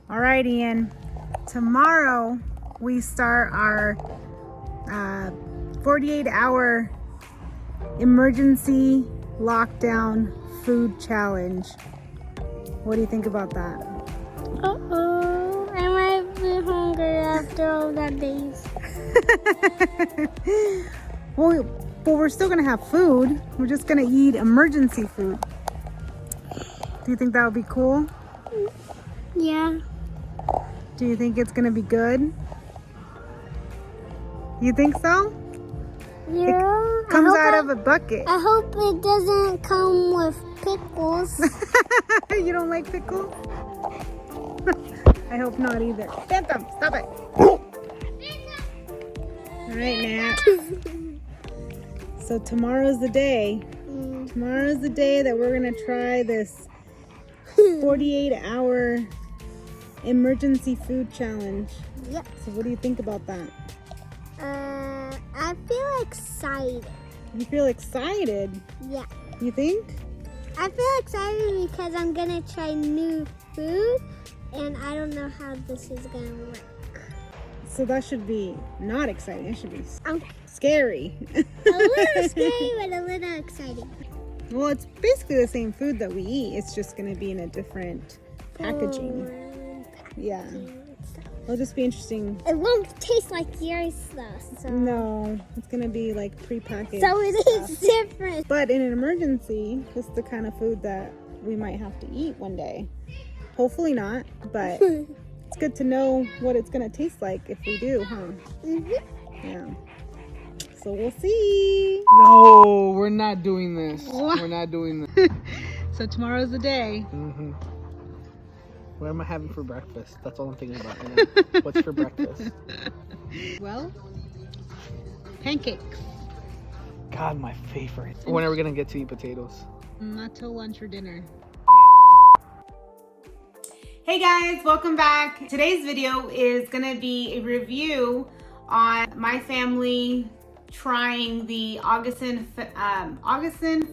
All right, Ian. Tomorrow we start our 48-hour emergency lockdown food challenge. What do you think about that? Uh-oh, I might be hungry after all that days. Well, we're still gonna have food. We're just gonna eat emergency food. Do you think that would be cool? Yeah. Do you think it's gonna be good? You think so? Yeah. It comes out of a bucket. I hope it doesn't come with pickles. You don't like pickles? I hope not either. Phantom, stop it. All right, Nat. So tomorrow's the day. Tomorrow's the day that we're gonna try this 48-hour emergency food challenge. Yep. So what do you think about that? I feel excited. You feel excited? Yeah. You think? I feel excited because I'm gonna try new food and I don't know how this is gonna work. So that should be not exciting. It should be I'm scary. a little scary but a little exciting. Well, it's basically the same food that we eat. It's just going to be in a different packaging. Yeah. It'll just be interesting. It won't taste like yours though. So. No, it's going to be like prepackaged. So it is different. But in an emergency, this is the kind of food that we might have to eat one day. Hopefully not, but it's good to know what it's going to taste like if we do, huh? Mm-hmm. Yeah. So we'll see. No, we're not doing this. What? We're not doing this. So tomorrow's the day. Mm-hmm. What am I having for breakfast? That's all I'm thinking about right now. What's for breakfast? Well, pancakes. God, my favorite. When are we gonna get to eat potatoes? Not till lunch or dinner. Hey guys, welcome back. Today's video is gonna be a review on my family trying the Augason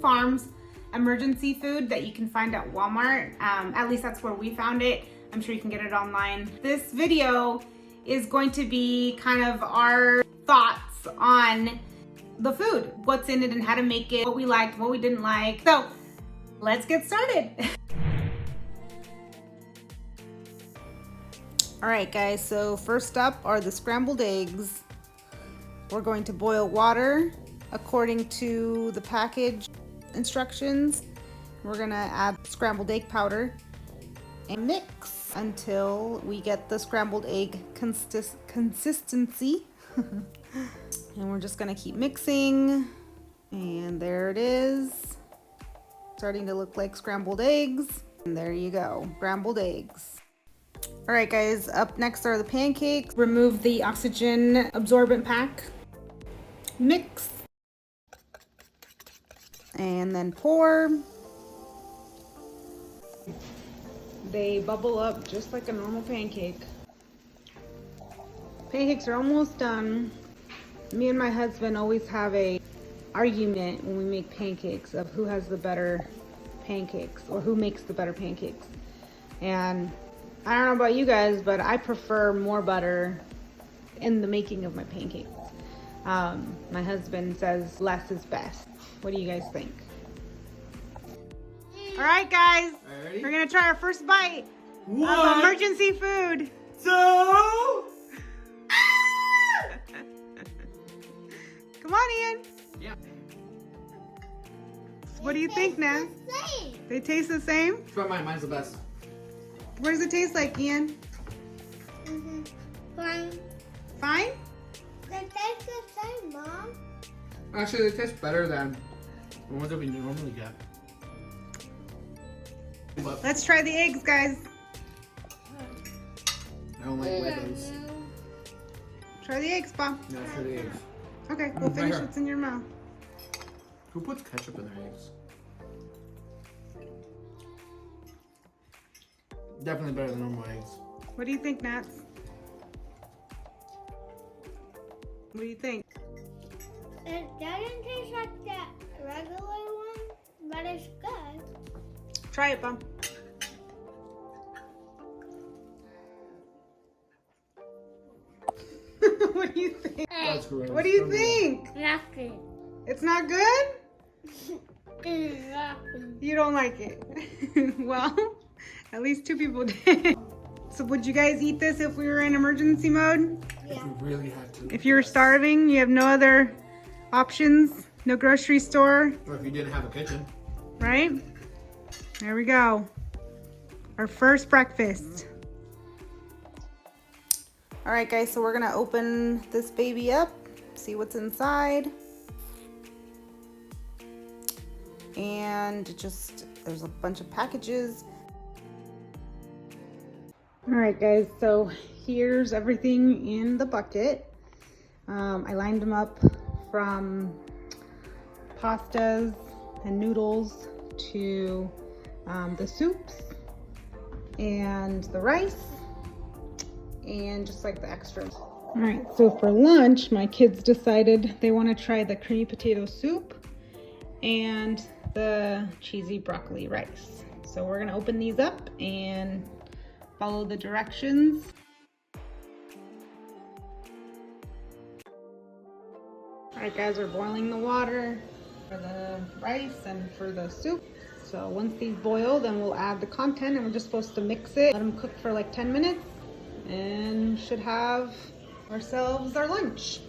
Farms Emergency Food that you can find at Walmart. At least that's where we found it. I'm sure you can get it online. This video is going to be kind of our thoughts on the food, what's in it and how to make it, what we liked, what we didn't like. So let's get started. All right guys, so first up are the scrambled eggs. We're going to boil water according to the package instructions. We're gonna add scrambled egg powder and mix until we get the scrambled egg consistency. And we're just gonna keep mixing. And there it is. Starting to look like scrambled eggs. And there you go, scrambled eggs. All right guys, up next are the pancakes. Remove the oxygen absorbent pack. Mix. And then pour. They bubble up just like a normal pancake. Pancakes are almost done. Me and my husband always have a argument when we make pancakes of who has the better pancakes or who makes the better pancakes. And I don't know about you guys, but I prefer more butter in the making of my pancakes. My husband says less is best. What do you guys think? All right, guys. Ready? We're gonna try our first bite of emergency food. So. Come on, Ian. Yeah. What do you think, Nat? They taste the same? Try mine. Mine's the best. What does it taste like, Ian? Fine. Fine? They taste the same, Mom. Actually, they taste better than the ones that we normally get. But Let's try the eggs, guys. I don't like Legos. Try the eggs, Bob. No, for the eggs. Okay, we'll Right finish here. what's in your mouth. Who puts ketchup in their eggs? Definitely better than normal eggs. What do you think, Nats? What do you think? It doesn't taste like that regular one, but it's good. Try it, Bob. do you think? That's gross. What do you think? Nothing. It's not good? Nothing. You don't like it. Well, at least 2 people did. So would you guys eat this if we were in emergency mode? If you really had to. If you were starving, you have no other options, no grocery store, Or if you didn't have a kitchen. right? There we go. Our first breakfast. All right, guys, so we're gonna open this baby up, see what's inside. And there's a bunch of packages. All right, guys, so here's everything in the bucket. I lined them up from pastas and noodles to the soups and the rice and just like the extras. All right, so for lunch, my kids decided they want to try the creamy potato soup and the cheesy broccoli rice. So we're gonna open these up and follow the directions. All right, guys, we're boiling the water for the rice and for the soup. So once these boil, then we'll add the content and we're just supposed to mix it, let them cook for like 10 minutes and should have ourselves our lunch.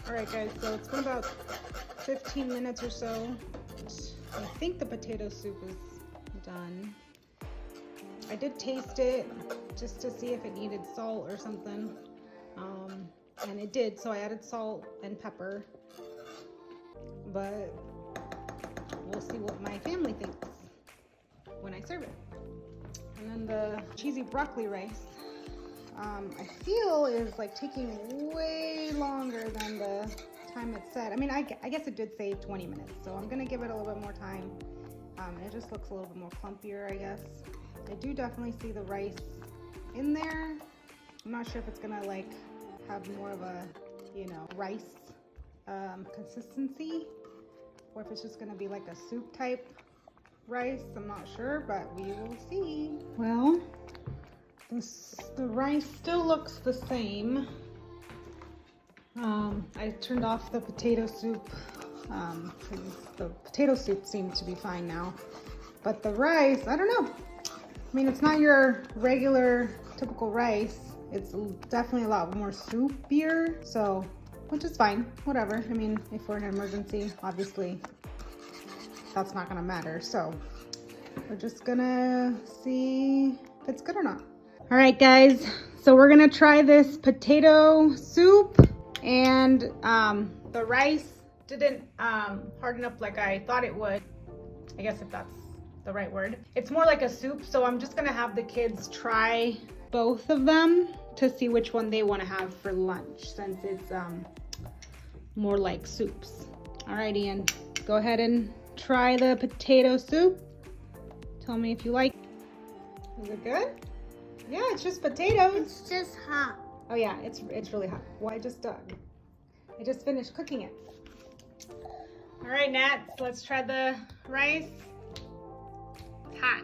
All right, guys, so it's been about 15 minutes or so. I think the potato soup is done. I did taste it just to see if it needed salt or something. And it did, so I added salt and pepper. But we'll see what my family thinks when I serve it. And then the cheesy broccoli rice, I feel is like taking way longer than the time it said. I mean, I guess it did say 20 minutes, so I'm gonna give it a little bit more time. It just looks a little bit more clumpier, I guess. I do definitely see the rice in there. I'm not sure if it's gonna like have more of a, you know, rice consistency, or if it's just gonna be like a soup type rice. I'm not sure, but we will see. Well, the rice still looks the same. I turned off the potato soup because the potato soup seems to be fine now. But the rice, I don't know. I mean, it's not your regular typical rice. It's definitely a lot more soupier, so, which is fine, whatever. I mean, if we're in an emergency, obviously that's not gonna matter. So we're just gonna see if it's good or not. All right, guys, so we're gonna try this potato soup, and the rice didn't harden up like I thought it would. I guess if that's the right word. It's more like a soup, so I'm just gonna have the kids try both of them to see which one they want to have for lunch, since it's more like soups. All right, Ian, go ahead and try the potato soup. Tell me if you like. Is it good? Yeah, it's just potatoes. It's just hot. Oh yeah, it's really hot. Well, I just finished cooking it. All right, Nat, let's try the rice. Hot.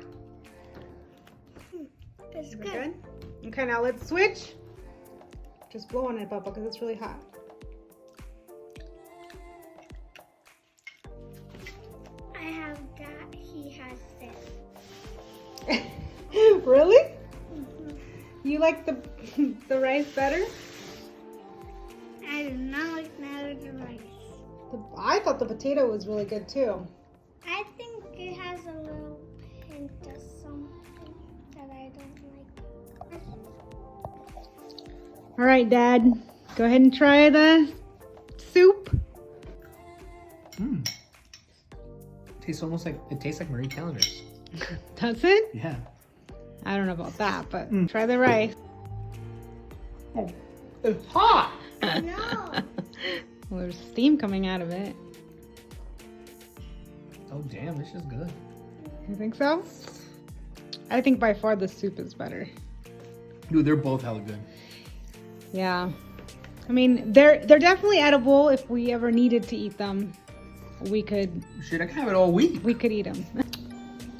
It's Is it good. good? Okay, now let's switch. Just blow on it, Bubba, because it's really hot. I have that. He has this. Really? You like the rice better? I do not like the rice. I thought the potato was really good too. I think it has a little hint of something that I don't like. All right, Dad, go ahead and try the soup. Tastes almost like, it tastes like Marie Callender's. Does it? Yeah. I don't know about that, but try the rice. Oh, it's hot. No. Well, there's steam coming out of it. Oh damn, this is good. You think so? I think by far the soup is better. Dude, they're both hella good. Yeah. I mean, they're definitely edible if we ever needed to eat them. we could Shit, I can have it all week. eat them.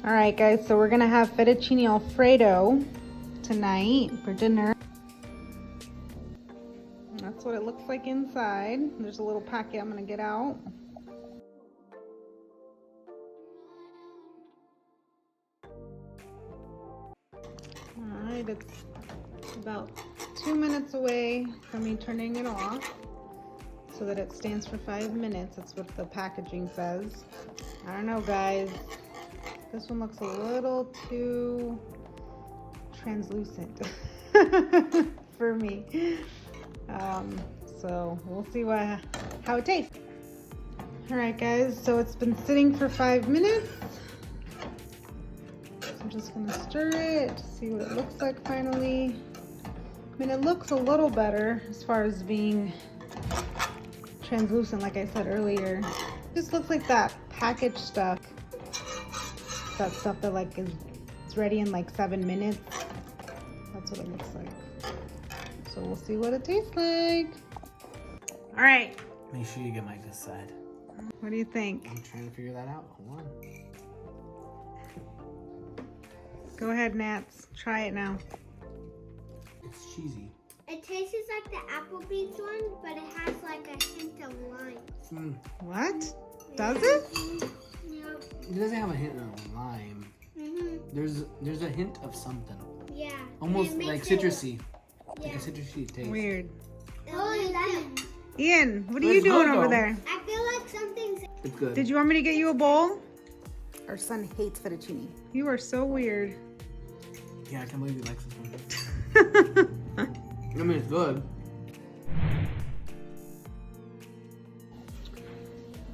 All right, guys, so we're gonna have fettuccine alfredo tonight for dinner. That's what it looks like inside. There's a little packet I'm gonna get out. All right, it's about 2 minutes away from me turning it off so that it stands for 5 minutes. That's what the packaging says. I don't know, guys. This one looks a little too translucent for me. So we'll see how it tastes. All right, guys, so it's been sitting for 5 minutes. So I'm just gonna stir it to see what it looks like finally. I mean, it looks a little better as far as being translucent, like I said earlier. It just looks like that packaged stuff. That stuff that like is ready in like 7 minutes. That's what it looks like. So we'll see what it tastes like. All right. Make sure you get my good side. What do you think? I'm trying to figure that out. Hold on. Go ahead, Nats. Try it now. It's cheesy. It tastes like the Applebee's one, but it has like a hint of lime. What? Does it? Yep. It doesn't have a hint of lime. There's a hint of something. Yeah. Almost like citrusy. Yeah. Like a citrusy taste. Weird. Oh, lemon. Ian, what are It's you doing good, over though. there? I feel like something's. It's good. Did you want me to get you a bowl? Our son hates fettuccine. You are so weird. Yeah, I can't believe he likes this one. I mean, it's good.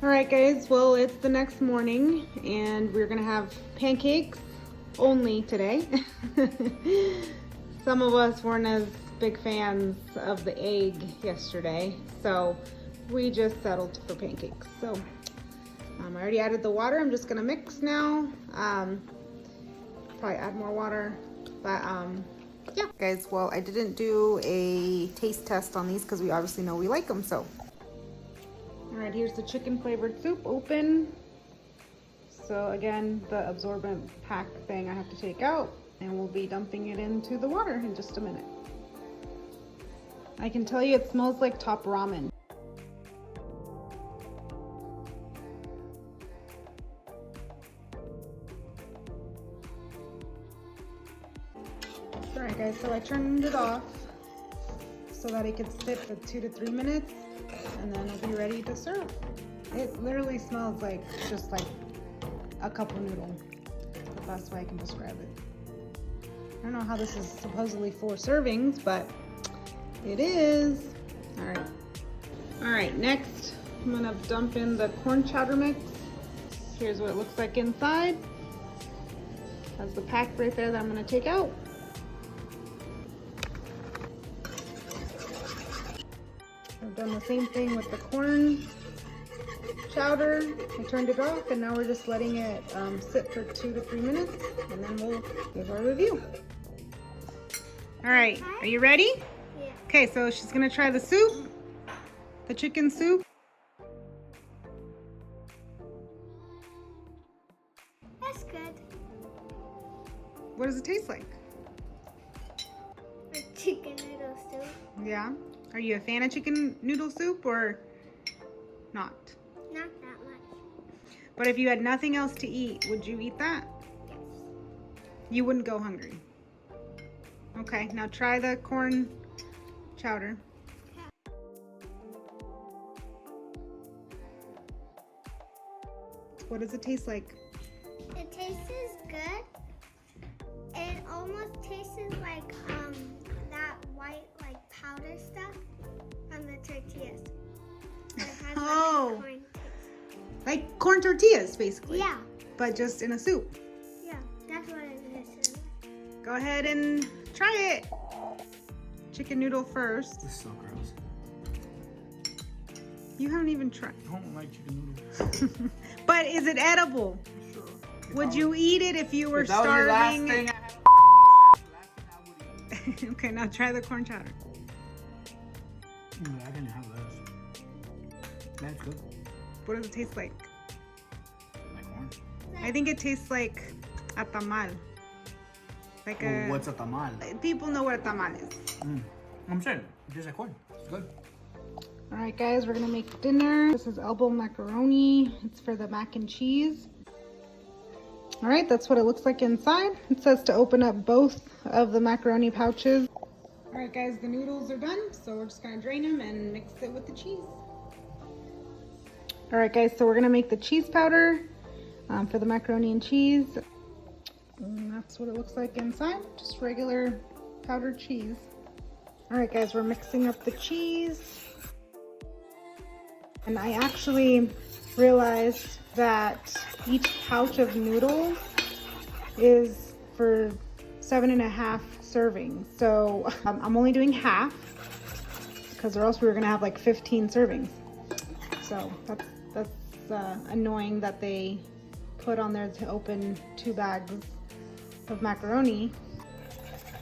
All right, guys. Well, it's the next morning, and we're gonna have pancakes only today. Some of us weren't as big fans of the egg yesterday, so we just settled for pancakes. So I already added the water. I'm just gonna mix now. Probably add more water, but yeah, guys. Well, I didn't do a taste test on these because we obviously know we like them. So, all right, here's the chicken flavored soup open. So again, the absorbent pack thing I have to take out, and we'll be dumping it into the water in just a minute. I can tell you it smells like top ramen. Alright guys, so I turned it off so that it could sit for 2 to 3 minutes, and then it'll be ready to serve. It literally smells like just like a cup of noodle. The best way I can describe it. I don't know how this is supposedly 4 servings, but it is. All right, next I'm gonna dump in the corn chowder mix. Here's what it looks like inside. Has the pack right there that I'm gonna take out. I've done the same thing with the corn chowder. I turned it off, and now we're just letting it sit for 2 to 3 minutes, and then we'll give our review. All right, are you ready? Yeah. Okay, so she's gonna try the soup, the chicken soup. That's good. What does it taste like? Like chicken noodle soup. Yeah. Are you a fan of chicken noodle soup or not? Not that much. But if you had nothing else to eat, would you eat that? Yes. You wouldn't go hungry. Okay, now try the corn chowder. What does it taste like? It tastes good. It almost tastes like that white like powder stuff from the tortillas. It has Oh. like a corn taste. Like corn tortillas, basically. Yeah. But just in a soup. Yeah, that's what it is. Go ahead and try it. Chicken noodle first. This is so gross. You haven't even tried. I don't like chicken noodles. But is it edible? Sure. Would you eat it if you were If that was the last starving? thing I had, Okay, now try the corn chowder. I didn't have this. That's good. What does it taste like? I think it tastes like a tamal. Like a. What's a tamal? People know what a tamal is. I'm saying, it tastes like corn. It's good. All right, guys, we're gonna make dinner. This is elbow macaroni. It's for the mac and cheese. All right, that's what it looks like inside. It says to open up both of the macaroni pouches. All right, guys, the noodles are done, so we're just gonna drain them and mix it with the cheese. All right, guys, so we're gonna make the cheese powder for the macaroni and cheese. And that's what it looks like inside, just regular powdered cheese. All right, guys, we're mixing up the cheese. And I actually realized that each pouch of noodles is for 7.5 servings. So I'm only doing half because or else we were gonna have like 15 servings. So that's annoying that they put on there to open 2 bags of macaroni.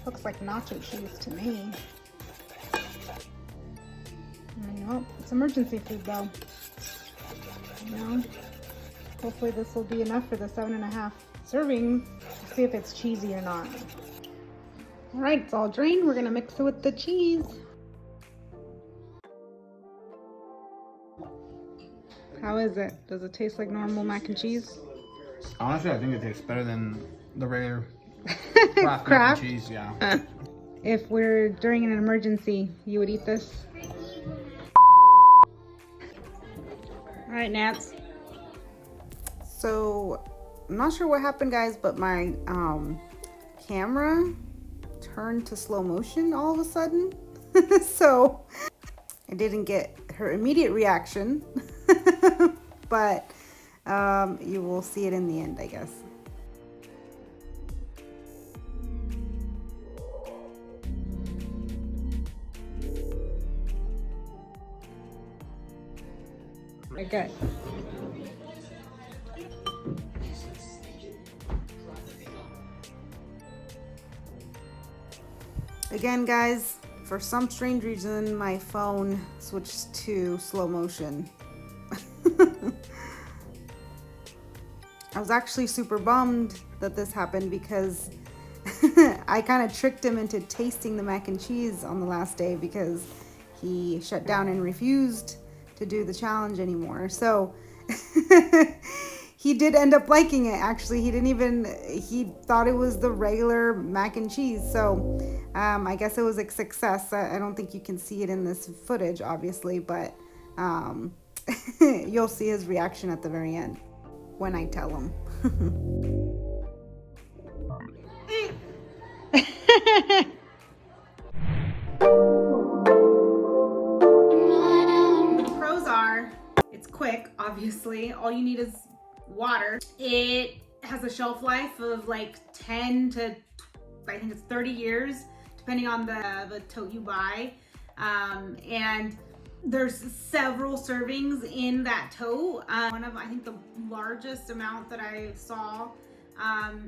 Looks like nacho cheese to me. Well, it's emergency food though. You know, hopefully this will be enough for the 7.5 servings. Let's see if it's cheesy or not. All right, it's all drained. We're gonna mix it with the cheese. How is it? Does it taste like normal mac and cheese? Honestly, I think it tastes better than the regular Kraft mac Kraft? and cheese. Yeah. If we're during an emergency, you would eat this? All right, Nats. So, I'm not sure what happened, guys, but my camera turned to slow motion all of a sudden. So, I didn't get her immediate reaction, but you will see it in the end, I guess. Okay. Again, guys, for some strange reason, my phone switched to slow motion. I was actually super bummed that this happened because I kind of tricked him into tasting the mac and cheese on the last day because he shut down and refused to do the challenge anymore. So he did end up liking it. Actually, he thought it was the regular mac and cheese. So I guess it was a success. I don't think you can see it in this footage, obviously, but you'll see his reaction at the very end when I tell him. The pros are, it's quick, obviously. All you need is water. It has a shelf life of like 10 to, I think it's 30 years, depending on the tote you buy. And there's several servings in that tote. One of, I think the largest amount that I saw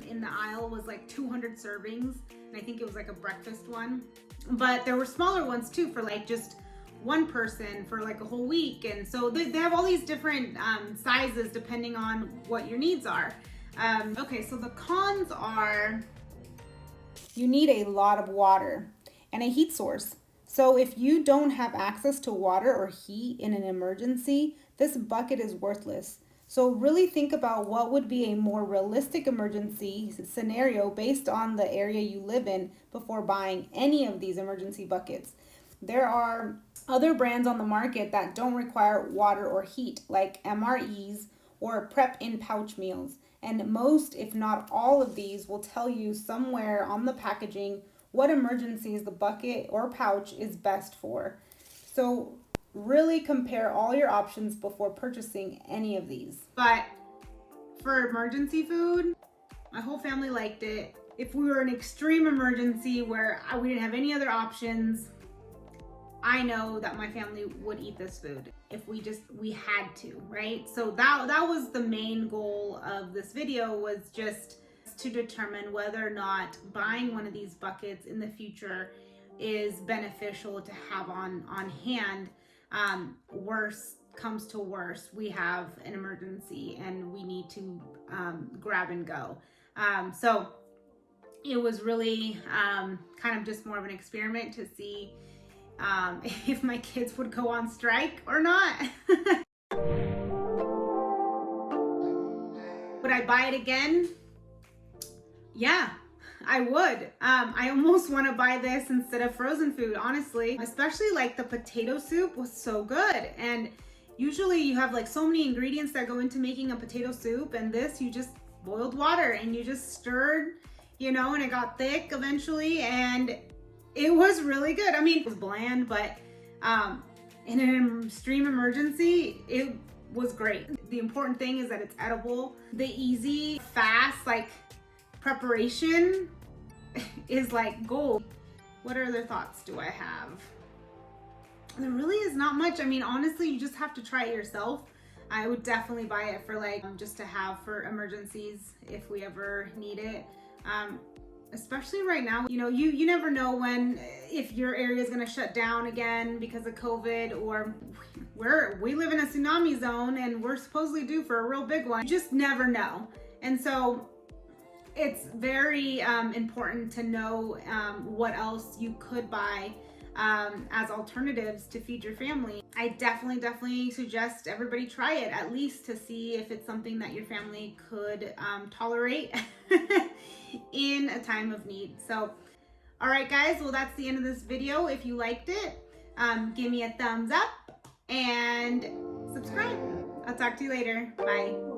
in the aisle was like 200 servings. And I think it was like a breakfast one. But there were smaller ones too for like just one person for like a whole week. And so they have all these different sizes depending on what your needs are. Okay, so the cons are you need a lot of water and a heat source. So if you don't have access to water or heat in an emergency, this bucket is worthless. So really think about what would be a more realistic emergency scenario based on the area you live in before buying any of these emergency buckets. There are other brands on the market that don't require water or heat, like MREs or prep in pouch meals. And most, if not all of these, will tell you somewhere on the packaging what emergencies the bucket or pouch is best for. So really compare all your options before purchasing any of these. But for emergency food, my whole family liked it. If we were in an extreme emergency where we didn't have any other options, I know that my family would eat this food if we had to, right? So that was the main goal of this video, was just to determine whether or not buying one of these buckets in the future is beneficial to have on hand, comes to worst, we have an emergency and we need to grab and go. So it was really kind of just more of an experiment to see if my kids would go on strike or not. Would I buy it again? Yeah, I would. I almost want to buy this instead of frozen food, honestly. Especially like the potato soup was so good. And usually you have like so many ingredients that go into making a potato soup, and this you just boiled water and you just stirred, you know, and it got thick eventually, and it was really good. I mean, it was bland, but in an extreme emergency, it was great. The important thing is that it's edible. The easy, fast, like preparation is like gold. What other thoughts do I have? There really is not much. I mean, honestly, you just have to try it yourself. I would definitely buy it for like just to have for emergencies if we ever need it. Especially right now, you know, you never know when, if your area is going to shut down again because of COVID, or we live in a tsunami zone and we're supposedly due for a real big one. You just never know. And so it's very important to know what else you could buy as alternatives to feed your family. I definitely suggest everybody try it, at least to see if it's something that your family could tolerate in a time of need. So, all right, guys, well, that's the end of this video. If you liked it, give me a thumbs up and subscribe. I'll talk to you later. Bye.